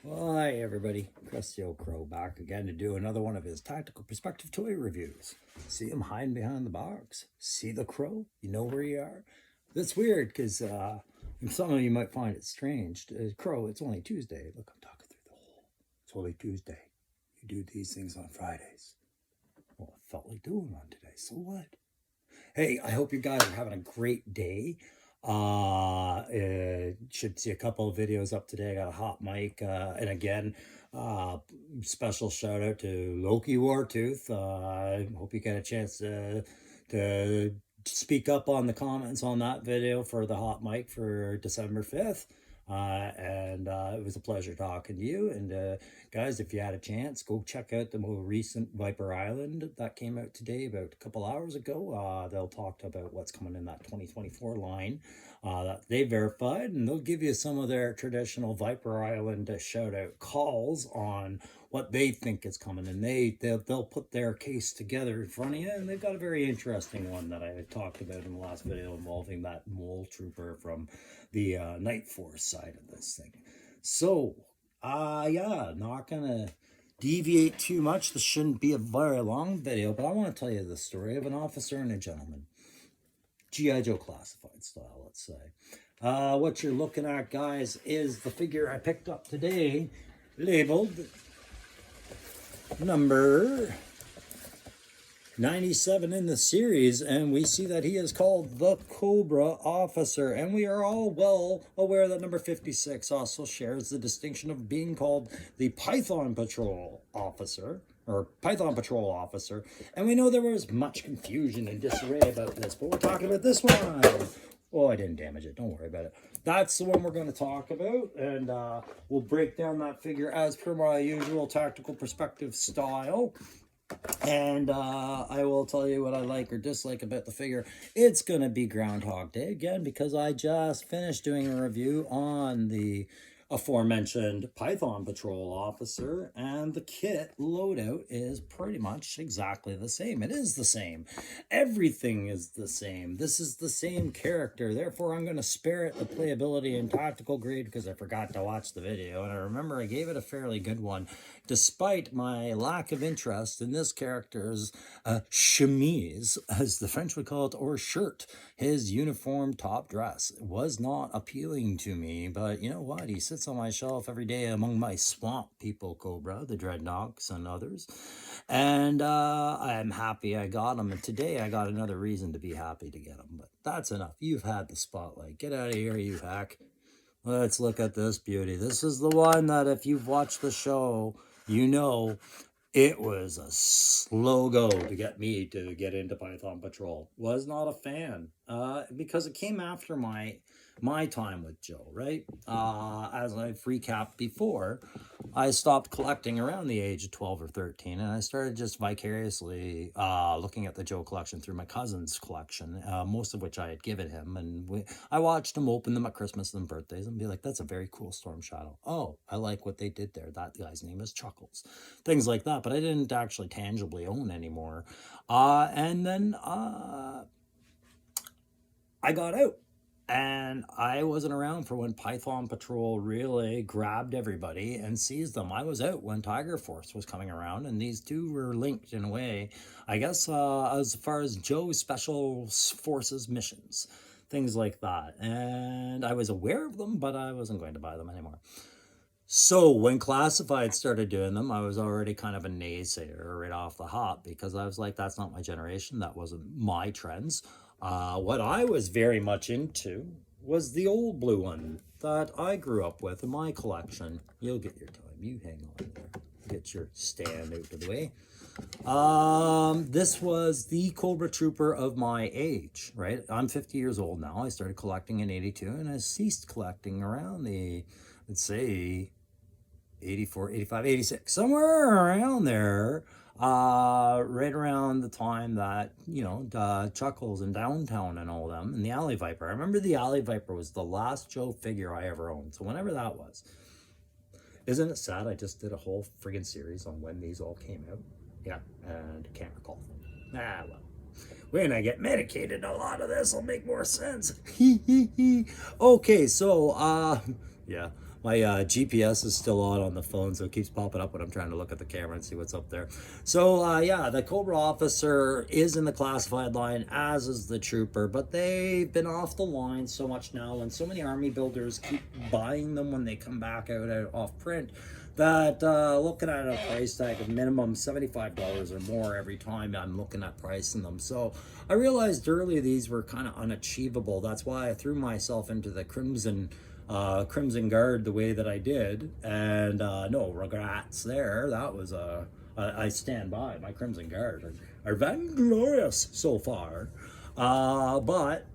Well, hi everybody, Krusty Old Crow back again to do another one of his tactical perspective toy reviews. See him hiding behind the box? See the crow? You know where you are? That's weird because some of you might find it strange. Crow, it's only Tuesday. Look, I'm talking through the hole. It's only Tuesday. You do these things on Fridays. Well, I felt like doing one today, so what? Hey, I hope you guys are having a great day. Should see a couple of videos up today. I got a hot mic, and again, uh, special shout out to Loki Wartooth. I hope you get a chance to speak up on the comments on that video for the hot mic for December 5th. And it was a pleasure talking to you. And guys, if you had a chance, go check out the more recent Viper Island that came out today about a couple hours ago. They'll talk about what's coming in that 2024 line that they verified, and they'll give you some of their traditional Viper Island shout out calls on what they think is coming, and they'll put their case together in front of you. And they've got a very interesting one that I talked about in the last video involving that mole trooper from the Night Force side of this thing. So yeah, not gonna deviate too much. This shouldn't be a very long video, but I want to tell you the story of an officer and a gentleman. G.I. Joe Classified style, let's say. What you're looking at, guys, is the figure I picked up today, labeled number 97 in the series, and we see that he is called the Cobra Officer, and we are all well aware that number 56 also shares the distinction of being called the Python Patrol Officer, or Python Patrol Officer, and we know there was much confusion and disarray about this, but we're talking about this one. Oh, I didn't damage it. Don't worry about it. That's the one we're going to talk about, and we'll break down that figure as per my usual tactical perspective style. And I will tell you what I like or dislike about the figure. It's going to be Groundhog Day again because I just finished doing a review on the aforementioned Python Patrol Officer, and the kit loadout is pretty much exactly the same. It is the same. Everything is the same. This is the same character. Therefore, I'm going to spare it the playability and tactical grade because I forgot to watch the video, and I remember I gave it a fairly good one, despite my lack of interest in this character's chemise, as the French would call it, or shirt. His uniform top dress was not appealing to me, but you know what? He sits on my shelf every day among my swamp people, Cobra, the Dreadnoks, and others. And I'm happy I got him. And today I got another reason to be happy to get him. But that's enough. You've had the spotlight. Get out of here, you hack. Let's look at this beauty. This is the one that if you've watched the show, you know it was a slow go to get me to get into Python Patrol. Was not a fan because it came after my time with Joe, right? As I've recapped before, I stopped collecting around the age of 12 or 13, and I started just vicariously looking at the Joe collection through my cousin's collection, most of which I had given him. And I watched him open them at Christmas and birthdays and be like, that's a very cool Storm Shadow. Oh, I like what they did there. That guy's name is Chuckles. Things like that, but I didn't actually tangibly own anymore. And then I got out. And I wasn't around for when Python Patrol really grabbed everybody and seized them. I was out when Tiger Force was coming around, and these two were linked in a way, I guess, as far as Joe's Special Forces missions, things like that. And I was aware of them, but I wasn't going to buy them anymore. So when Classified started doing them, I was already kind of a naysayer right off the hop because I was like, that's not my generation. That wasn't my trends. What I was very much into was the old blue one that I grew up with in my collection. You'll get your time. You hang on there. Get your stand out of the way. This was the Cobra Trooper of my age, right? I'm 50 years old now. I started collecting in 82, and I ceased collecting around the, let's say, 84, 85, 86, somewhere around there, right around the time that, you know, Chuckles and Downtown and all them, and the Alley Viper. I remember the Alley Viper was the last Joe figure I ever owned, so whenever that was. Isn't it sad I just did a whole friggin' series on when these all came out? Yeah, and can't recall. Ah, well. When I get medicated, a lot of this will make more sense. Okay, so, yeah. My GPS is still on the phone, so it keeps popping up when I'm trying to look at the camera and see what's up there. So yeah, the Cobra Officer is in the classified line, as is the Trooper, but they've been off the line so much now, and so many army builders keep buying them when they come back out off print, that looking at a price tag of minimum $75 or more every time I'm looking at pricing them. So I realized early these were kind of unachievable. That's why I threw myself into the Crimson Guard the way that I did, and no regrets there. That was I stand by my Crimson Guard are vainglorious so far, but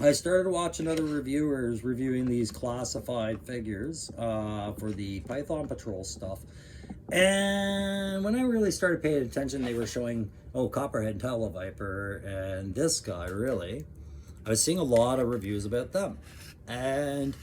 I started watching other reviewers reviewing these classified figures for the Python Patrol stuff, and when I really started paying attention, they were showing, oh, Copperhead and Televiper and this guy. Really, I was seeing a lot of reviews about them, and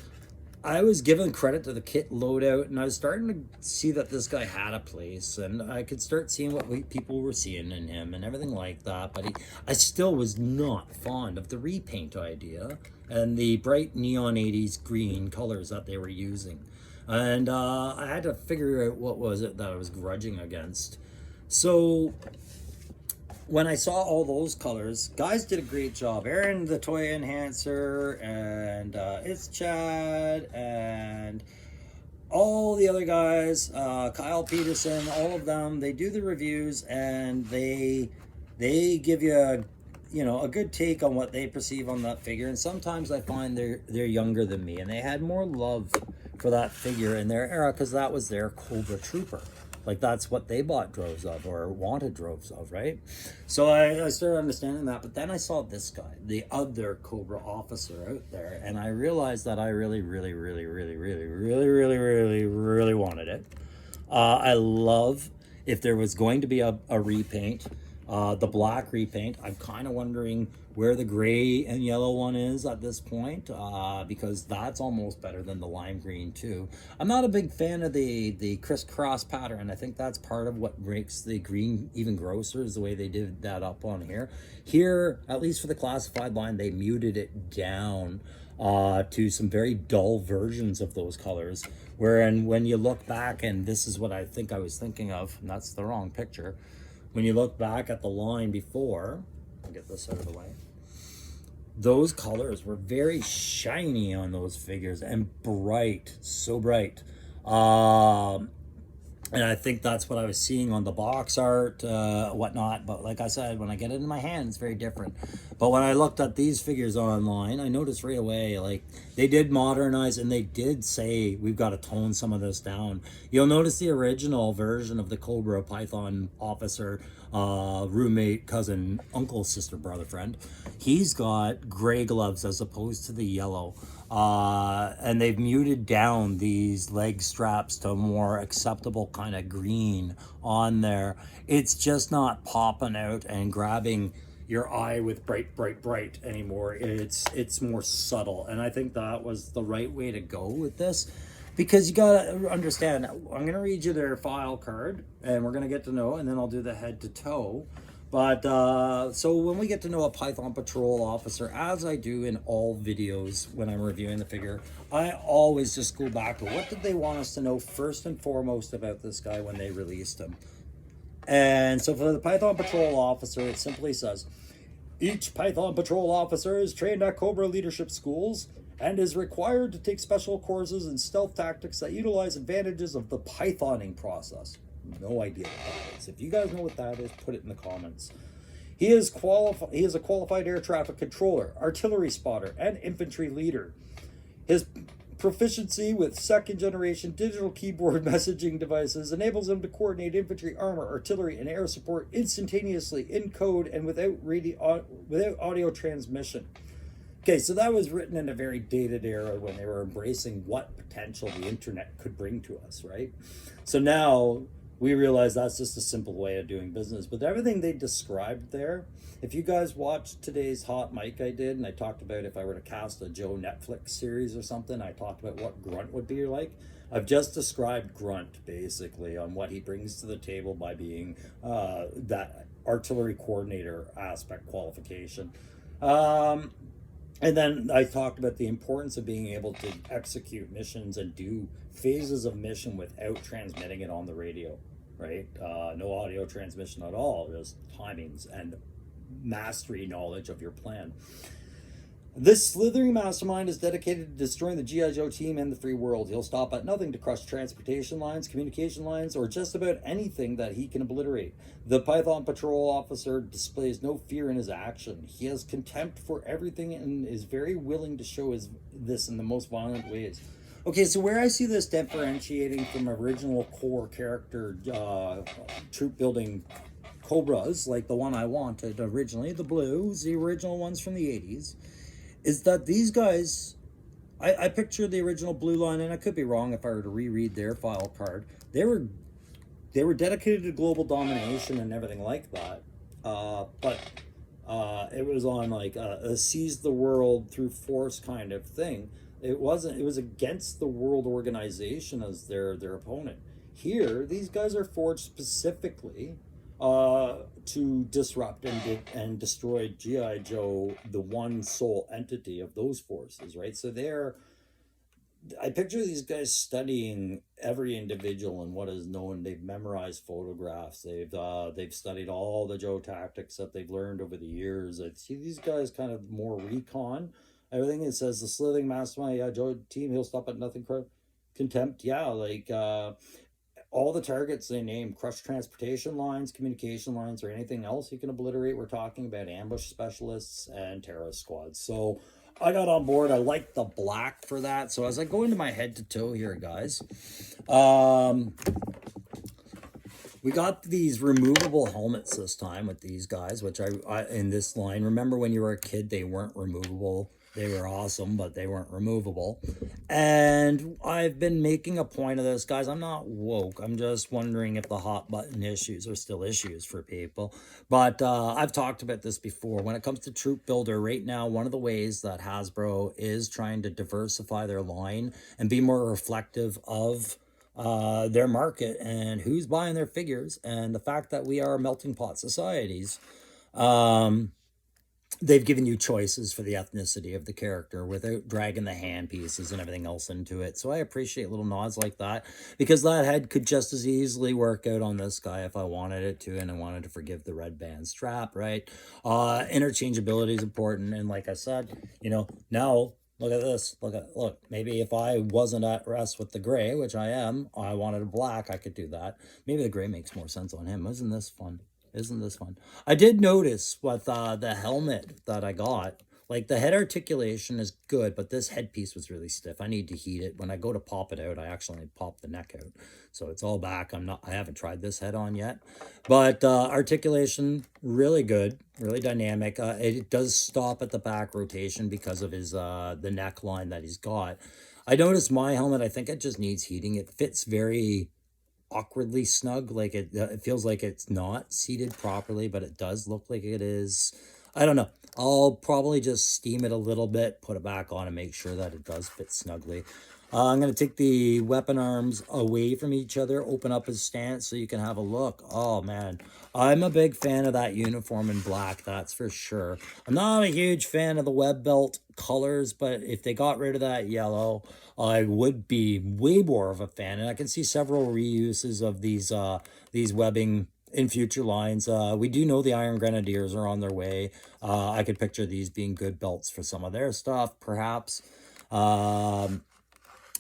I was giving credit to the kit loadout, and I was starting to see that this guy had a place, and I could start seeing what people were seeing in him and everything like that. But I still was not fond of the repaint idea and the bright neon 80s green colors that they were using. And I had to figure out what was it that I was grudging against. So when I saw all those colors, guys did a great job. Aaron, the toy enhancer, and it's Chad, and all the other guys, Kyle Peterson, all of them, they do the reviews, and they give you a good take on what they perceive on that figure. And sometimes I find they're younger than me, and they had more love for that figure in their era because that was their Cobra Trooper. Like, that's what they bought droves of or wanted droves of, right? So I started understanding that. But then I saw this guy, the other Cobra Officer out there, and I realized that I really wanted it. I love, if there was going to be a repaint, the black repaint. I'm kind of wondering where the gray and yellow one is at this point, because that's almost better than the lime green too. I'm not a big fan of the crisscross pattern. I think that's part of what makes the green even grosser, is the way they did that up on here. Here, at least for the classified line, they muted it down to some very dull versions of those colors. Wherein when you look back, and this is what I think I was thinking of, and that's the wrong picture. When you look back at the line before, I'll get this out of the way, those colors were very shiny on those figures and bright, so bright. And I think that's what I was seeing on the box art, whatnot. But like I said, when I get it in my hand, it's very different. But when I looked at these figures online, I noticed right away, like, they did modernize, and they did say, we've got to tone some of this down. You'll notice the original version of the Cobra Python Officer, roommate, cousin, uncle, sister, brother, friend, he's got gray gloves as opposed to the yellow. And they've muted down these leg straps to a more acceptable kind of green on there. It's just not popping out and grabbing your eye with bright anymore. It's more subtle, and I think that was the right way to go with this, because you gotta understand. I'm gonna read you their file card, and we're gonna get to know, and then I'll do the head to toe. But so when we get to know a Python Patrol Officer, as I do in all videos when I'm reviewing the figure, I always just go back to what did they want us to know first and foremost about this guy when they released him. And so for the Python Patrol Officer, it simply says, each Python Patrol Officer is trained at Cobra leadership schools and is required to take special courses in stealth tactics that utilize advantages of the Pythoning process. No idea what that is. If you guys know what that is, put it in the comments. He is a qualified air traffic controller, artillery spotter, and infantry leader. His proficiency with second-generation digital keyboard messaging devices enables him to coordinate infantry, armor, artillery, and air support instantaneously in code and without audio transmission. Okay, so that was written in a very dated era when they were embracing what potential the internet could bring to us, right? So now we realize that's just a simple way of doing business. But everything they described there, if you guys watched today's Hot Mic I did, and I talked about if I were to cast a Joe Netflix series or something, I talked about what Grunt would be like. I've just described Grunt, basically, on what he brings to the table by being that artillery coordinator aspect qualification. And then I talked about the importance of being able to execute missions and do phases of mission without transmitting it on the radio, right? No audio transmission at all, just timings and mastery knowledge of your plan. This slithering mastermind is dedicated to destroying the G.I. Joe team and the free world. He'll stop at nothing to crush transportation lines, communication lines, or just about anything that he can obliterate. The Python Patrol Officer displays no fear in his action. He has contempt for everything and is very willing to show this in the most violent ways. Okay, so where I see this differentiating from original core character troop building Cobras, like the one I wanted originally, the blues, the original ones from the 80s, is that these guys, I picture the original Blue Line, and I could be wrong if I were to reread their file card. They were dedicated to global domination and everything like that, but it was on like a seize the world through force kind of thing. It wasn't. It was against the world organization as their opponent. Here, these guys are forged specifically to disrupt and destroy GI Joe, the one sole entity of those forces, right? So I picture these guys studying every individual and what is known. They've memorized photographs. They've studied all the Joe tactics that they've learned over the years. I see these guys kind of more recon. Everything it says the slithering mastermind, yeah, Joe team, he'll stop at nothing. Contempt, yeah, like all the targets they name, crush transportation lines, communication lines, or anything else you can obliterate. We're talking about ambush specialists and terrorist squads. So I got on board. I like the black for that. So as I go into my head to toe here, guys, we got these removable helmets this time with these guys, which I in this line. Remember when you were a kid, they weren't removable. They were awesome, but they weren't removable. And I've been making a point of this, guys. I'm not woke. I'm just wondering if the hot button issues are still issues for people. But I've talked about this before. When it comes to Troop Builder, right now, one of the ways that Hasbro is trying to diversify their line and be more reflective of their market and who's buying their figures, and the fact that we are melting pot societies. Um, they've given you choices for the ethnicity of the character without dragging the hand pieces and everything else into it. So I appreciate little nods like that, because that head could just as easily work out on this guy if I wanted it to, and I wanted to forgive the red band strap, right? Interchangeability is important. And like I said, now look at this. Look. Maybe if I wasn't at rest with the gray, which I am, I wanted a black, I could do that. Maybe the gray makes more sense on him. Isn't this fun? Isn't this fun? I did notice with the helmet that I got, like the head articulation is good, but this headpiece was really stiff. I need to heat it. When I go to pop it out, I actually pop the neck out. So it's all back. I haven't tried this head on yet, but articulation, really good, really dynamic. It does stop at the back rotation because of his the neckline that he's got. I noticed my helmet, I think it just needs heating. It fits very awkwardly snug, like it feels like it's not seated properly, but it does look like it is. I don't know. I'll probably just steam it a little bit, put it back on, and make sure that it does fit snugly. I'm going to take the weapon arms away from each other, open up his stance so you can have a look. Oh, man. I'm a big fan of that uniform in black, that's for sure. I'm not a huge fan of the web belt colors, but if they got rid of that yellow, I would be way more of a fan. And I can see several reuses of these webbing in future lines. We do know the Iron Grenadiers are on their way. I could picture these being good belts for some of their stuff, perhaps.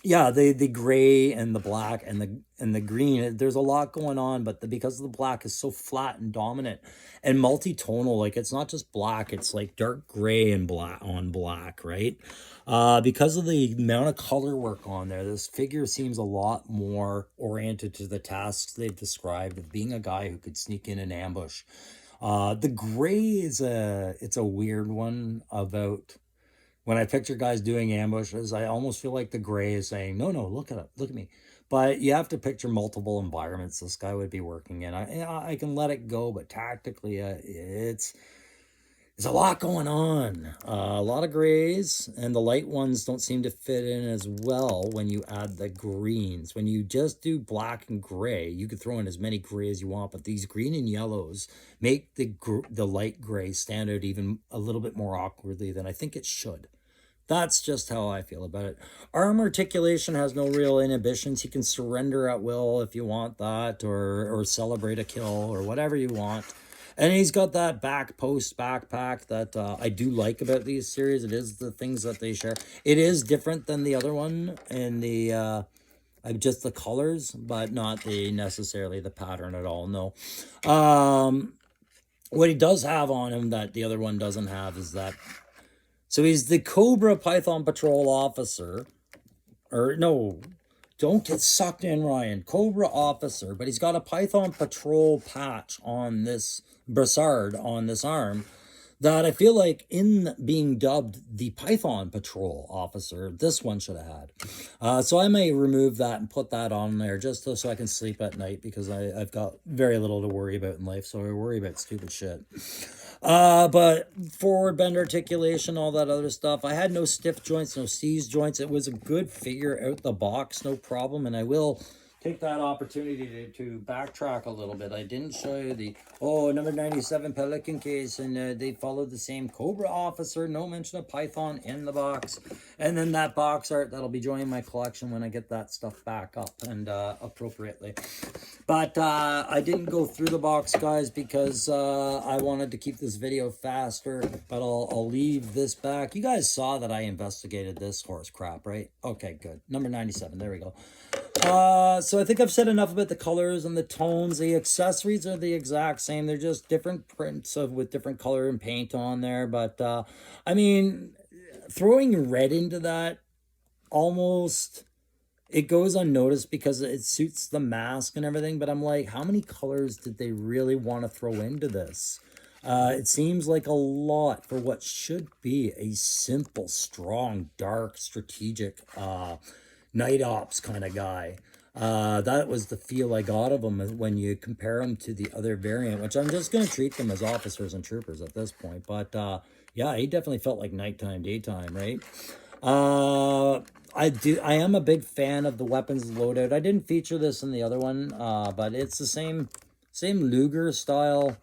Yeah, the gray and the black and the green, there's a lot going on, but because the black is so flat and dominant and multi-tonal, like it's not just black, it's like dark gray and black on black, right? Because of the amount of color work on there, this figure seems a lot more oriented to the tasks they've described of being a guy who could sneak in and ambush. The gray it's a weird one. About when I picture guys doing ambushes, I almost feel like the gray is saying, no, look at it, look at me. But you have to picture multiple environments this guy would be working in. I can let it go, but tactically, there's a lot going on. A lot of grays, and the light ones don't seem to fit in as well when you add the greens. When you just do black and gray, you could throw in as many gray as you want, but these green and yellows make the light gray stand out even a little bit more awkwardly than I think it should. That's just how I feel about it. Arm articulation has no real inhibitions. He can surrender at will if you want that, or celebrate a kill, or whatever you want. And he's got that back post backpack that I do like about these series. It is the things that they share. It is different than the other one in the just the colors, but not the necessarily the pattern at all. No. What he does have on him that the other one doesn't have is that. So he's the Cobra Python Patrol Officer. Or no, don't get sucked in, Ryan. Cobra Officer, but he's got a Python Patrol patch on this brassard on this arm that I feel like in being dubbed the Python Patrol Officer, this one should have had. So I may remove that and put that on there just so I can sleep at night, because I've got very little to worry about in life, so I worry about stupid shit. But forward bend articulation, all that other stuff. I had no stiff joints, no seize joints. It was a good figure out the box, no problem. And I will take that opportunity to backtrack a little bit. I didn't show you the, number 97 Pelican case, and they followed the same Cobra Officer, no mention of Python in the box. And then that box art, that'll be joining my collection when I get that stuff back up and appropriately. But I didn't go through the box, guys, because I wanted to keep this video faster, but I'll leave this back. You guys saw that I investigated this horse crap, right? Okay, good. Number 97, there we go. So I think I've said enough about the colors and the tones. The accessories are the exact same. They're just different prints with different color and paint on there. But, I mean, throwing red into that almost... It goes unnoticed because it suits the mask and everything, but I'm like, how many colors did they really want to throw into this? It seems like a lot for what should be a simple, strong, dark, strategic night ops kind of guy. That was the feel I got of him when you compare him to the other variant, which I'm just going to treat them as officers and troopers at this point. But yeah, he definitely felt like nighttime, daytime, right? I am a big fan of the weapons loadout. I didn't feature this in the other one, but it's the same Luger style,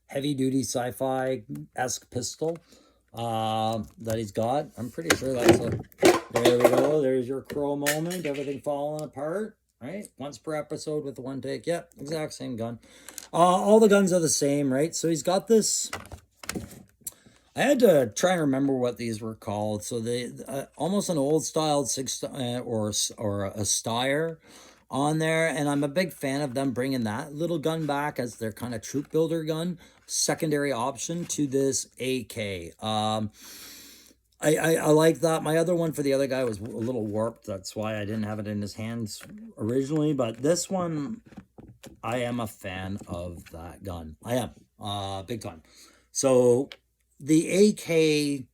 heavy duty sci-fi-esque pistol that he's got. I'm pretty sure that's a, there we go. There's your crow moment. Everything falling apart, right? Once per episode with one take. Yep, exact same gun. All the guns are the same, right? So he's got this... I had to try and remember what these were called. So they almost an old style or a Steyr on there, and I'm a big fan of them bringing that little gun back as their kind of troop builder gun, secondary option to this AK. I like that. My other one for the other guy was a little warped. That's why I didn't have it in his hands originally. But this one, I am a fan of that gun. I am big time. So the AK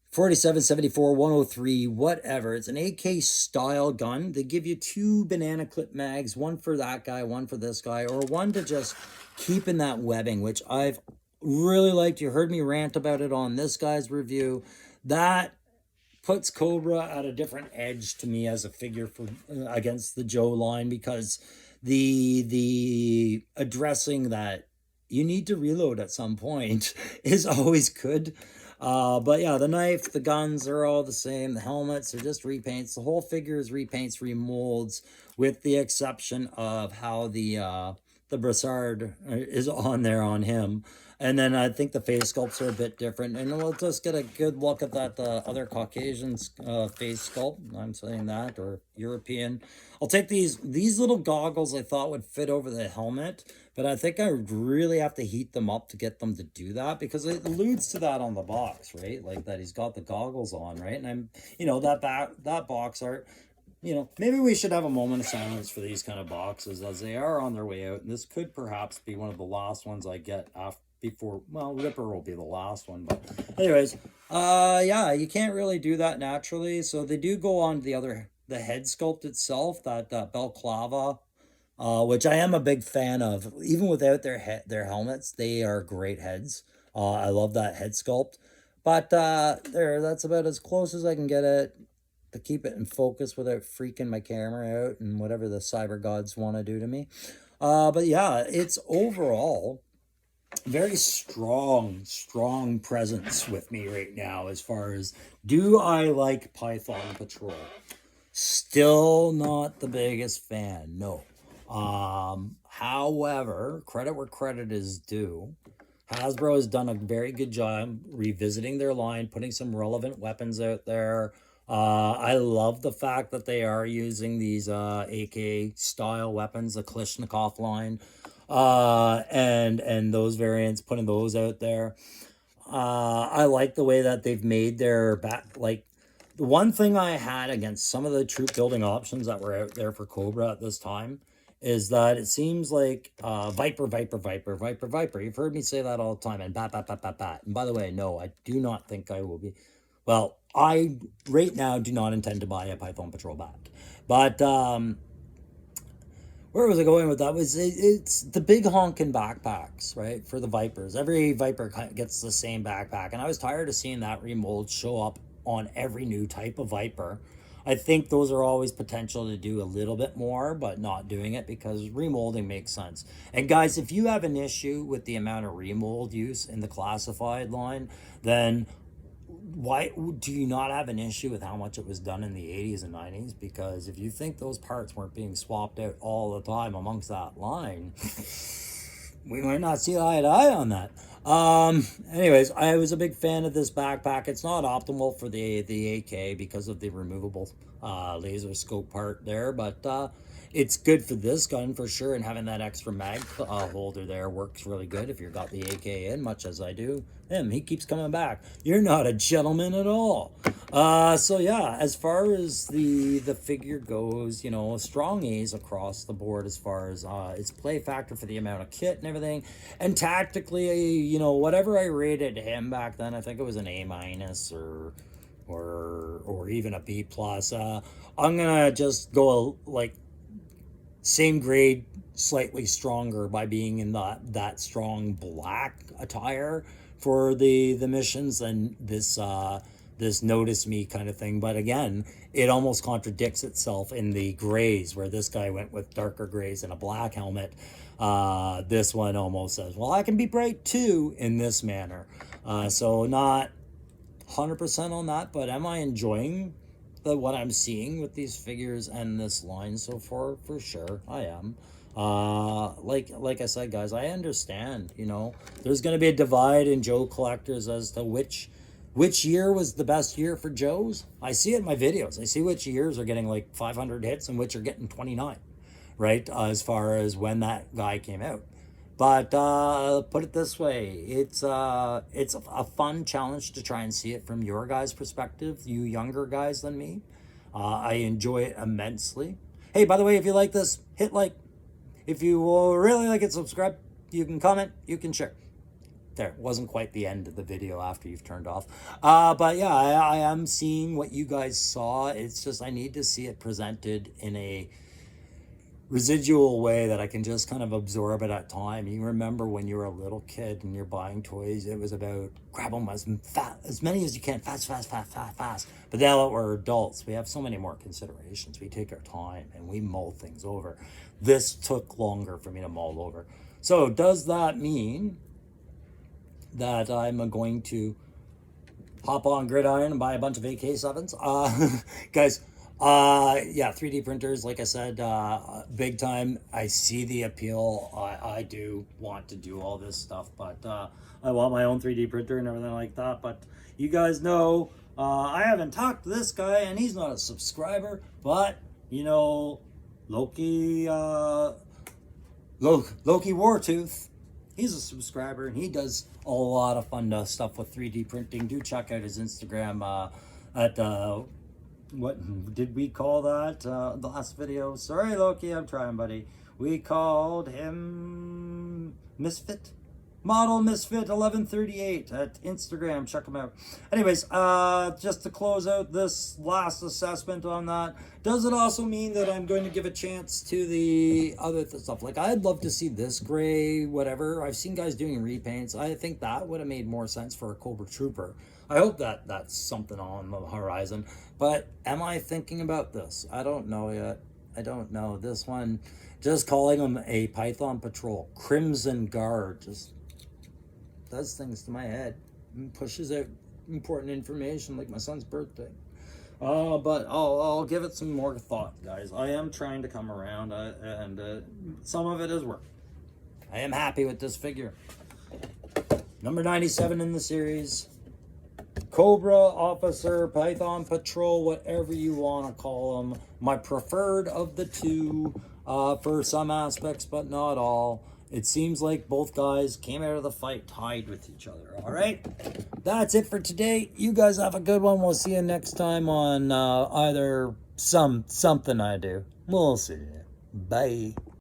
47, 74, 103, whatever. It's an AK style gun. They give you 2 banana clip mags, one for that guy, one for this guy, or one to just keep in that webbing, which I've really liked. You heard me rant about it on this guy's review. That puts Cobra at a different edge to me as a figure for against the Joe line, because the addressing that you need to reload at some point is always good. But yeah, the knife, the guns are all the same. The helmets are just repaints. The whole figure is repaints, remolds, with the exception of how the brassard is on there on him. And then I think the face sculpts are a bit different. And we'll just get a good look at that other Caucasian's face sculpt. I'm saying that, or European. I'll take these little goggles I thought would fit over the helmet, but I think I really have to heat them up to get them to do that, because it alludes to that on the box, right? Like that he's got the goggles on, right? And I'm, that box art, maybe we should have a moment of silence for these kind of boxes as they are on their way out. And this could perhaps be one of the last ones I get before, well, Ripper will be the last one. But anyways, yeah, you can't really do that naturally. So they do go on the head sculpt itself, that balaclava, which I am a big fan of. Even without their helmets, they are great heads. I love that head sculpt. But that's about as close as I can get it to keep it in focus without freaking my camera out and whatever the cyber gods want to do to me. But yeah, it's overall very strong presence with me right now as far as, do I like Python Patrol? Still not the biggest fan, no. However, credit where credit is due. Hasbro has done a very good job revisiting their line, putting some relevant weapons out there. I love the fact that they are using these AK style weapons, the Kalashnikov line, and those variants, putting those out there. I like the way that they've made their back, like, the one thing I had against some of the troop building options that were out there for Cobra at this time is that it seems like Viper, Viper, Viper, Viper, Viper. You've heard me say that all the time. And bat, bat, bat, bat, bat. And by the way, no, I do not think I will be. Well, I right now do not intend to buy a Python Patrol bat. But where was I going with that? It's the big honking backpacks, right? For the Vipers. Every Viper gets the same backpack. And I was tired of seeing that remold show up on every new type of Viper. I think those are always potential to do a little bit more, but not doing it because remolding makes sense. And guys, if you have an issue with the amount of remold use in the classified line, then why do you not have an issue with how much it was done in the 80s and 90s? Because if you think those parts weren't being swapped out all the time amongst that line, we might not see eye to eye on that. Anyways, I was a big fan of this backpack. It's not optimal for the AK because of the removable laser scope part there, but it's good for this gun for sure, and having that extra mag holder there works really good if you've got the AK in, much as I do. He keeps coming back. You're not a gentleman at all. So yeah, as far as the figure goes, you know, strong A's across the board as far as its play factor for the amount of kit and everything. And tactically, you know, whatever I rated him back then, I think it was an A minus or even a B plus. I'm gonna just go like same grade, slightly stronger by being in that strong black attire for the missions than this notice me kind of thing. But again, it almost contradicts itself in the grays, where this guy went with darker grays and a black helmet. This one almost says, well, I can be bright too in this manner. So not 100% on that, but am I enjoying what I'm seeing with these figures and this line so far? For sure, I am. Like I said, guys, I understand, you know, there's going to be a divide in Joe collectors as to which year was the best year for Joes. I see it in my videos. I see which years are getting like 500 hits and which are getting 29, right? As far as when that guy came out. But put it this way, it's a fun challenge to try and see it from your guys' perspective, you younger guys than me. I enjoy it immensely. Hey, by the way, if you like this, hit like. If you really like it, subscribe. You can comment, you can share. There, wasn't quite the end of the video after you've turned off. But yeah, I am seeing what you guys saw. It's just I need to see it presented in a residual way that I can just kind of absorb it at time. You remember when you were a little kid and you're buying toys, it was about grab them as many as you can, fast. But now that we're adults, we have so many more considerations. We take our time and we mull things over. This took longer for me to mull over. So does that mean that I'm going to hop on Gridiron and buy a bunch of AK-7s? Guys, yeah, 3D printers, like I said, big time. I see the appeal. I do want to do all this stuff, but I want my own 3D printer and everything like that. But you guys know, I haven't talked to this guy and he's not a subscriber, but you know, Loki Wartooth, he's a subscriber and he does a lot of fun stuff with 3D printing. Do check out his Instagram at what did we call that the last video? Sorry, Loki, I'm trying, buddy. We called him Misfit. Model Misfit 1138 at Instagram. Check them out. Anyways, just to close out this last assessment on that, does it also mean that I'm going to give a chance to the other stuff? Like, I'd love to see this gray, whatever. I've seen guys doing repaints. I think that would have made more sense for a Cobra Trooper. I hope that that's something on the horizon. But am I thinking about this? I don't know yet. I don't know. This one, just calling them a Python Patrol, Crimson Guard, just does things to my head and pushes out important information like my son's birthday. But I'll give it some more thought, guys. I am trying to come around, and some of it is work. I am happy with this figure. Number 97 in the series. Cobra Officer, Python Patrol, whatever you want to call them. My preferred of the two for some aspects, but not all. It seems like both guys came out of the fight tied with each other. All right, that's it for today. You guys have a good one. We'll see you next time on either something I do. We'll see you. Bye.